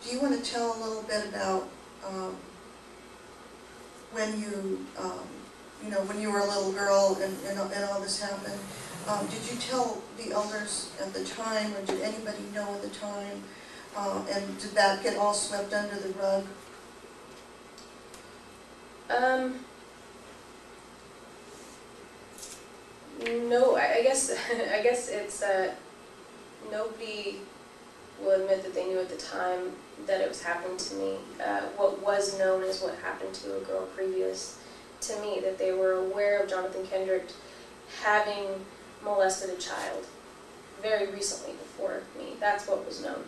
do you want to tell a little bit about when you, when you were a little girl and all this happened? Did you tell the elders at the time, or did anybody know at the time? And did that get all swept under the rug? No, I guess it's nobody will admit that they knew at the time that it was happening to me. What was known is what happened to a girl previous to me, that they were aware of Jonathan Kendrick having molested a child very recently before me. That's what was known.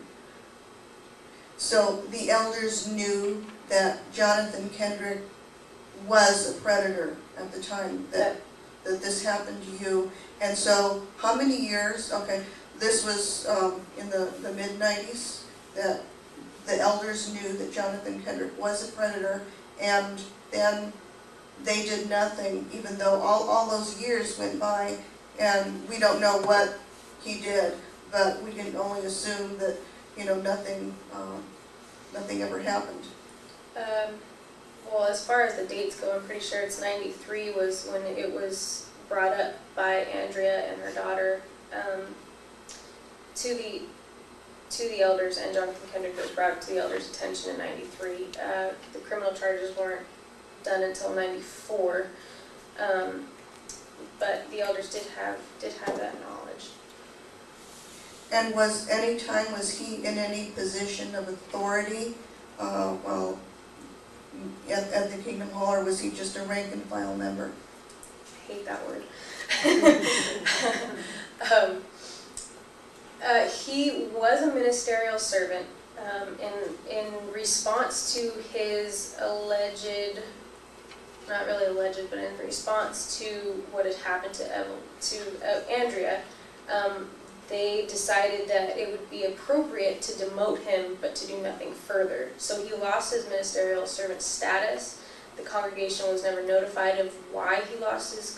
So the elders knew that Jonathan Kendrick was a predator at the time that this happened to you. And so how many years, okay, this was in the mid-90s, that the elders knew that Jonathan Kendrick was a predator, and then they did nothing, even though all those years went by, and we don't know what he did, but we can only assume that, nothing ever happened. Well, as far as the dates go, I'm pretty sure it's 93 was when it was brought up by Andrea and her daughter to the elders, and Jonathan Kendrick was brought to the elders' attention in 93. The criminal charges weren't done until 94, but the elders did have that knowledge. And was he in any position of authority at the Kingdom Hall, or was he just a rank and file member? I hate that word. He was a ministerial servant in response to his alleged, not really alleged, but in response to what had happened to Andrea. They decided that it would be appropriate to demote him, but to do nothing further. So he lost his ministerial servant status. The congregation was never notified of why he lost his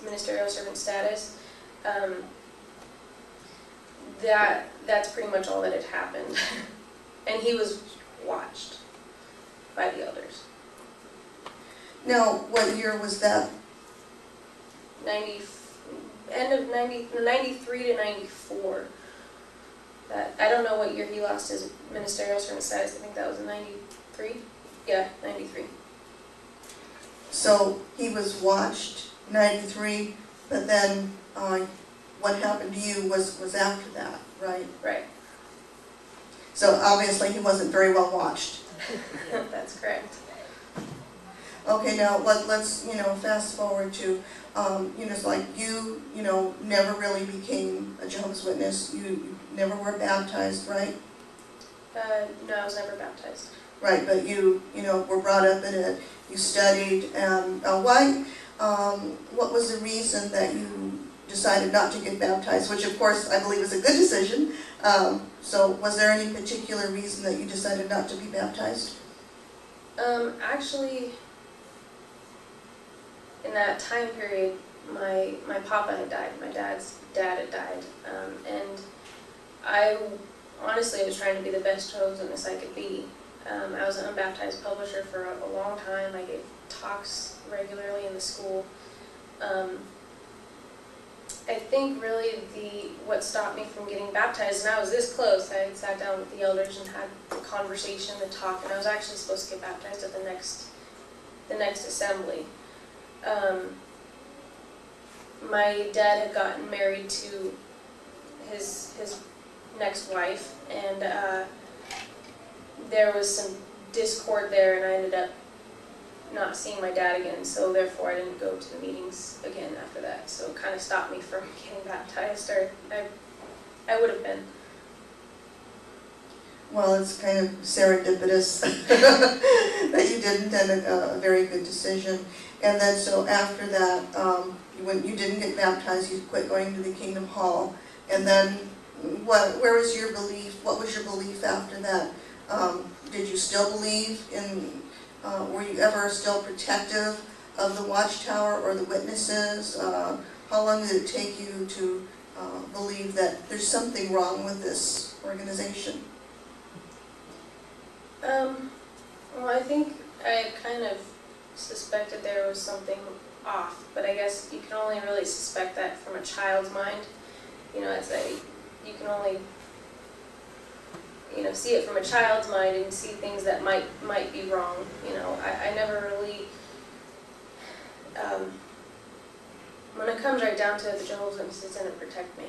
ministerial servant status. That's pretty much all that had happened. And he was watched by the elders. Now, what year was that? End of 93 to 94. I don't know what year he lost his ministerial servant status. I think that was in 93. Yeah, 93. So he was watched 93, but then what happened to you was after that, right? Right. So obviously he wasn't very well watched. That's correct. Okay, now let's fast forward to it's like you never really became a Jehovah's Witness. You never were baptized, right? No, I was never baptized. Right, but you were brought up in it. You studied, and why? What was the reason that you decided not to get baptized? Which, of course, I believe is a good decision. So, was there any particular reason that you decided not to be baptized? Actually, in that time period, my papa had died. My dad's dad had died, and I honestly was trying to be the best Jehovah's Witness I could be. I was an unbaptized publisher for a long time. I gave talks regularly in the school. I think really what stopped me from getting baptized, and I was this close, I had sat down with the elders and had the conversation, the talk, and I was actually supposed to get baptized at the next assembly. My dad had gotten married to his next wife, and there was some discord there, and I ended up not seeing my dad again, so therefore I didn't go to the meetings again after that. So it kind of stopped me from getting baptized, or I would have been. Well, it's kind of serendipitous that you didn't, and a very good decision. And then so after that, when you didn't get baptized, you quit going to the Kingdom Hall. And then where was your belief? What was your belief after that? Did you still believe in, were you ever still protective of the WatchTower or the witnesses? How long did it take you to believe that there's something wrong with this organization? Well, I think I had kind of suspected there was something off, but I guess you can only really suspect that from a child's mind. You know, you can only, see it from a child's mind and see things that might be wrong. I never really, when it comes right down to it, the Jehovah's Witnesses didn't protect me.